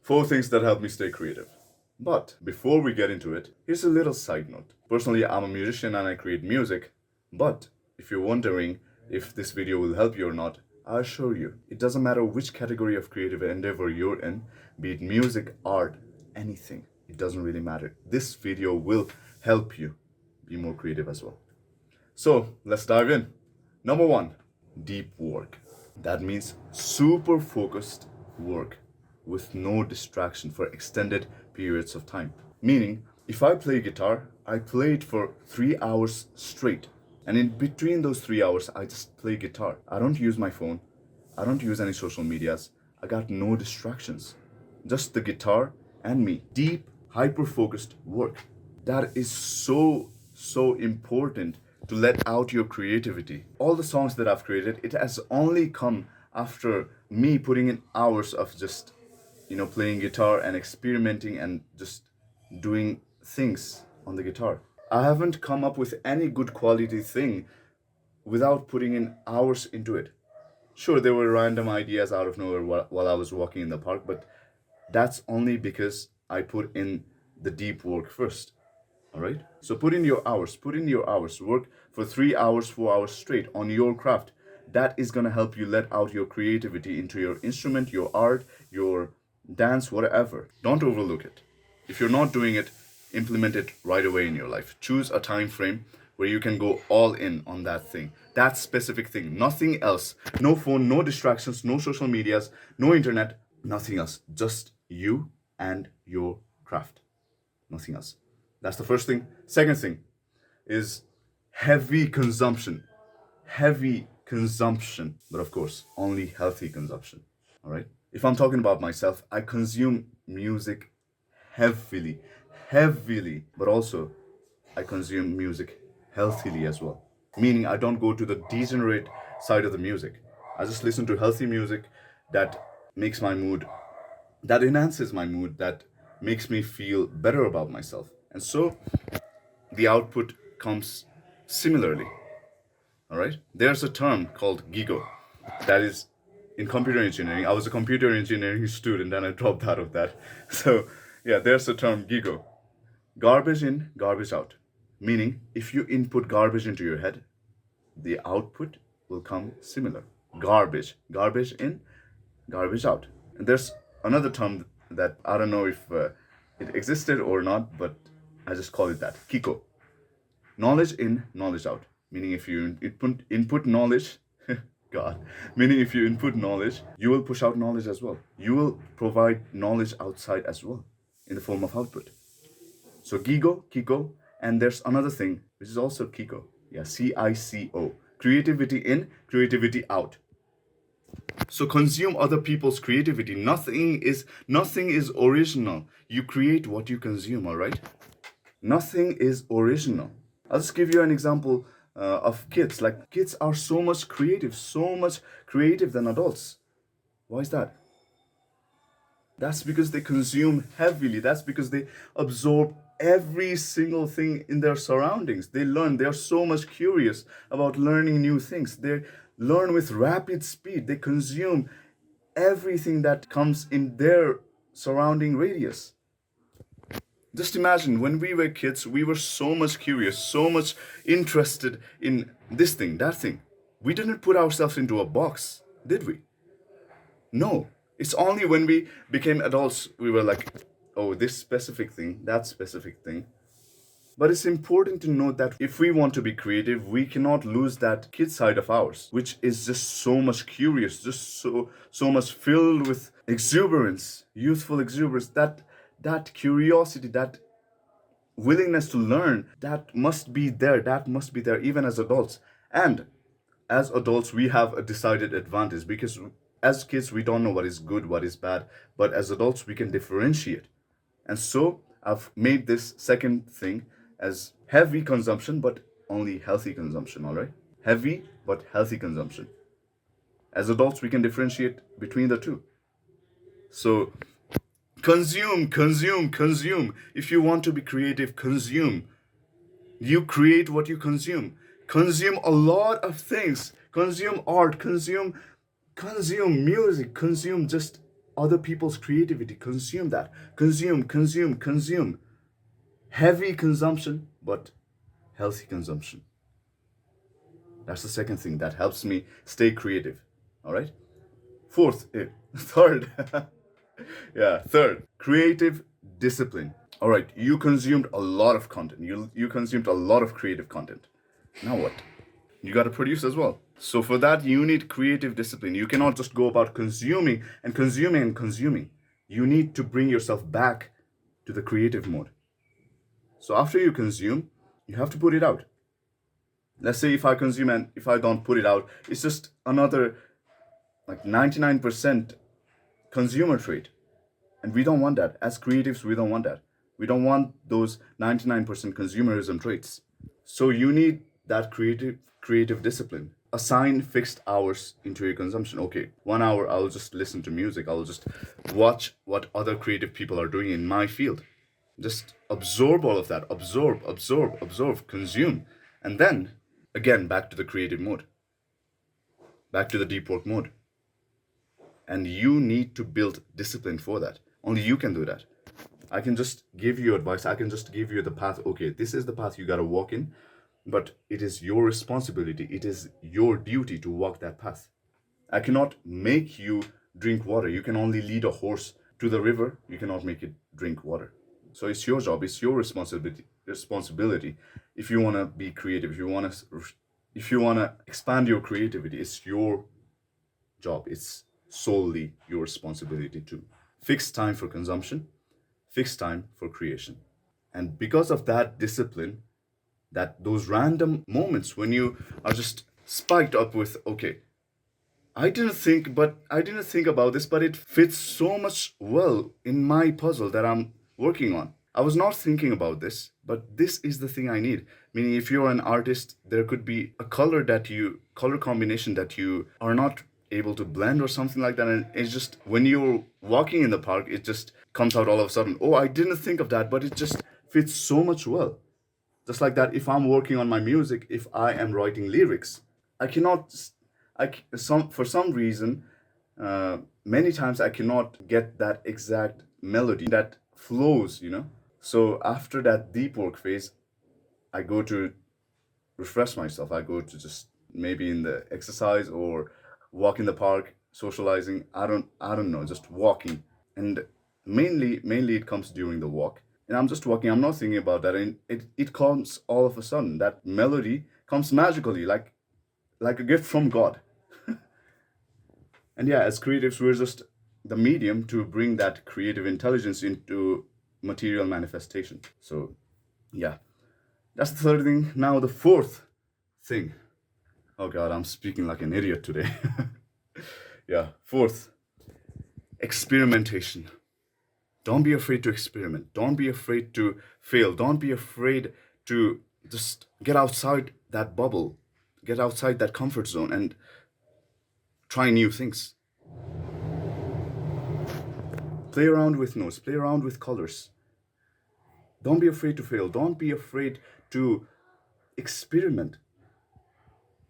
4 things that help me stay creative. But before we get into it, here's a little side note. Personally, I'm a musician and I create music. But if you're wondering if this video will help you or not, I assure you, it doesn't matter which category of creative endeavor you're in, be it music, art, anything. It doesn't really matter. This video will help you be more creative as well. So let's dive in. Number 1, deep work. That means super focused work with no distraction for extended periods of time. Meaning, if I play guitar, I play it for 3 hours straight. And in between those 3 hours, I just play guitar. I don't use my phone. I don't use any social medias. I got no distractions. Just the guitar and me. Deep, hyper-focused work. That is so important to let out your creativity. All the songs that I've created, it has only come after me putting in hours of just, playing guitar and experimenting and just doing things on the guitar. I haven't come up with any good quality thing without putting in hours into it. Sure, there were random ideas out of nowhere while I was walking in the park, but that's only because I put in the deep work first. All right? So put in your hours, work for 3 hours, 4 hours straight on your craft. That is going to help you let out your creativity into your instrument, your art, your dance, whatever. Don't overlook it. If you're not doing it, implement it right away in your life. Choose a time frame where you can go all in on that thing, that specific thing, nothing else. No phone, no distractions, no social medias, no internet, nothing else. Just you and your craft. Nothing else. That's the first thing. Second thing is heavy consumption. Heavy consumption. But of course, only healthy consumption. All right? If I'm talking about myself, I consume music heavily, but also I consume music healthily as well. Meaning I don't go to the degenerate side of the music. I just listen to healthy music that makes my mood, that enhances my mood, that makes me feel better about myself. And so the output comes similarly. All right? There's a term called GIGO that is in computer engineering. I was a computer engineering student and I dropped out of that. So, yeah, there's the term GIGO. Garbage in, garbage out. Meaning, if you input garbage into your head, the output will come similar. Garbage in, garbage out. And there's another term that I don't know if it existed or not, but I just call it that. Kiko. Knowledge in, knowledge out. Meaning if you input knowledge, God, meaning if you input knowledge, you will push out knowledge as well. You will provide knowledge outside as well in the form of output. So Gigo, Kiko, and there's another thing which is also Kiko. Yeah, CICO. Creativity in, creativity out. So consume other people's creativity. Nothing is original. You create what you consume, all right? Nothing is original. I'll just give you an example of kids. Like kids are so much creative than adults. Why is that? That's because they consume heavily. That's because they absorb every single thing in their surroundings. They learn. They are so much curious about learning new things. They learn with rapid speed. They consume everything that comes in their surrounding radius. Just imagine when we were kids, we were so much curious, so much interested in this thing, that thing. We didn't put ourselves into a box, did we? No. It's only when we became adults we were like, oh, this specific thing, that specific thing. But it's important to note that if we want to be creative, we cannot lose that kid side of ours, which is just so much curious, just so much filled with exuberance, youthful exuberance. That curiosity, that willingness to learn, that must be there. That must be there even as adults. And as adults, we have a decided advantage because as kids, we don't know what is good, what is bad. But as adults, we can differentiate. And so I've made this second thing as heavy consumption, but only healthy consumption, all right? Heavy, but healthy consumption. As adults, we can differentiate between the two. So consume. If you want to be creative, consume. You create what you consume. Consume a lot of things. Consume art, consume music, consume just other people's creativity, consume that. Consume. Heavy consumption, but healthy consumption. That's the second thing that helps me stay creative. All right. Third, third, creative discipline. All right, you consumed a lot of content. You consumed a lot of creative content. Now what? You got to produce as well. So for that, you need creative discipline. You cannot just go about consuming and consuming and consuming. You need to bring yourself back to the creative mode. So after you consume, you have to put it out. Let's say if I consume and if I don't put it out, it's just another like 99% consumer trait. And we don't want that. As creatives, we don't want that. We don't want those 99% consumerism traits. So you need that creative discipline. Assign fixed hours into your consumption. Okay, 1 hour I'll just listen to music. I'll just watch what other creative people are doing in my field. Just absorb all of that. Absorb, consume. And then again back to the creative mode. Back to the deep work mode. And you need to build discipline for that. Only you can do that. I can just give you advice. I can just give you the path. Okay, this is the path you got to walk in. But it is your responsibility. It is your duty to walk that path. I cannot make you drink water. You can only lead a horse to the river. You cannot make it drink water. So it's your job. It's your responsibility. If you want to be creative, if you want to expand your creativity, it's your job. It's solely your responsibility to fix time for consumption, fix time for creation. And because of that discipline, that those random moments when you are just spiked up with, okay, I didn't think about this, but it fits so much well in my puzzle that I'm working on. I was not thinking about this, but this is the thing I need. Meaning if you're an artist, there could be a color combination that you are not able to blend or something like that. And it's just, when you're walking in the park, it just comes out all of a sudden. Oh, I didn't think of that, but it just fits so much well. Just like that, if I'm working on my music, if I am writing lyrics, for some reason, many times I cannot get that exact melody that flows, So after that deep work phase, I go to refresh myself. I go to just maybe in the exercise or walk in the park, socializing. I don't know, just walking. And mainly it comes during the walk. And I'm just walking, I'm not thinking about that. And it comes all of a sudden. That melody comes magically, like a gift from God. And yeah, as creatives, we're just the medium to bring that creative intelligence into material manifestation. So yeah, that's the third thing. Now the fourth thing. Oh God, I'm speaking like an idiot today. Yeah, fourth, experimentation. Don't be afraid to experiment. Don't be afraid to fail. Don't be afraid to just get outside that bubble, get outside that comfort zone and try new things. Play around with notes, play around with colors. Don't be afraid to fail. Don't be afraid to experiment.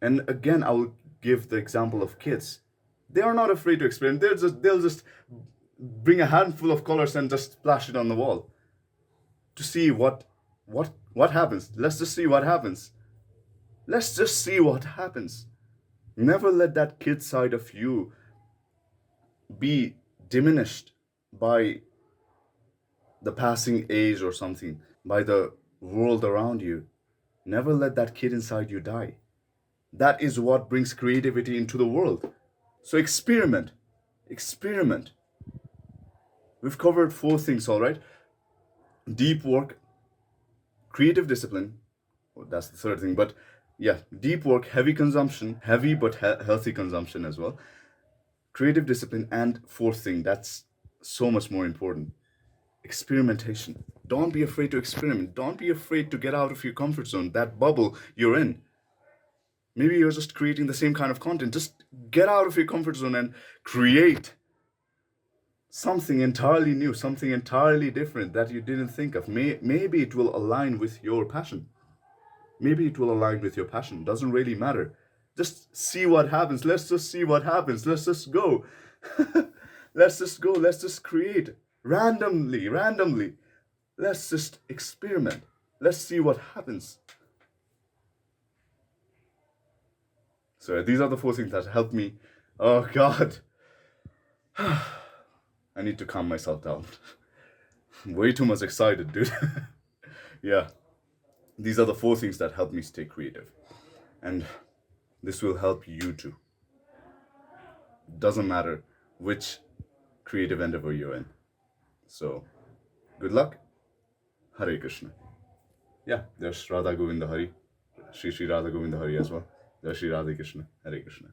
And again, I will give the example of kids. They are not afraid to experiment. They'll just bring a handful of colors and just splash it on the wall to see what happens. Let's just see what happens. Let's just see what happens. Never let that kid side of you be diminished by the passing age or something, by the world around you. Never let that kid inside you die. That is what brings creativity into the world. So experiment. We've covered 4 things, all right? Deep work, creative discipline. Well, that's the third thing. But yeah, deep work, heavy consumption, heavy but healthy consumption as well. Creative discipline, and fourth thing, that's so much more important. Experimentation. Don't be afraid to experiment. Don't be afraid to get out of your comfort zone, that bubble you're in. Maybe you're just creating the same kind of content. Just get out of your comfort zone and create something entirely new, something entirely different that you didn't think of. Maybe it will align with your passion. Doesn't really matter. Just see what happens. Let's just see what happens. Let's just go. Let's just go. Let's just create randomly. Let's just experiment. Let's see what happens. So these are the 4 things that help me. Oh God. I need to calm myself down. Way too much excited, dude. Yeah. These are the 4 things that help me stay creative. And this will help you too. Doesn't matter which creative endeavor you're in. So, good luck. Hare Krishna. Yeah, there's Radha Govinda Hari. Shri Radha Govinda Hari as well. There's Shri Radha Krishna. Hare Krishna.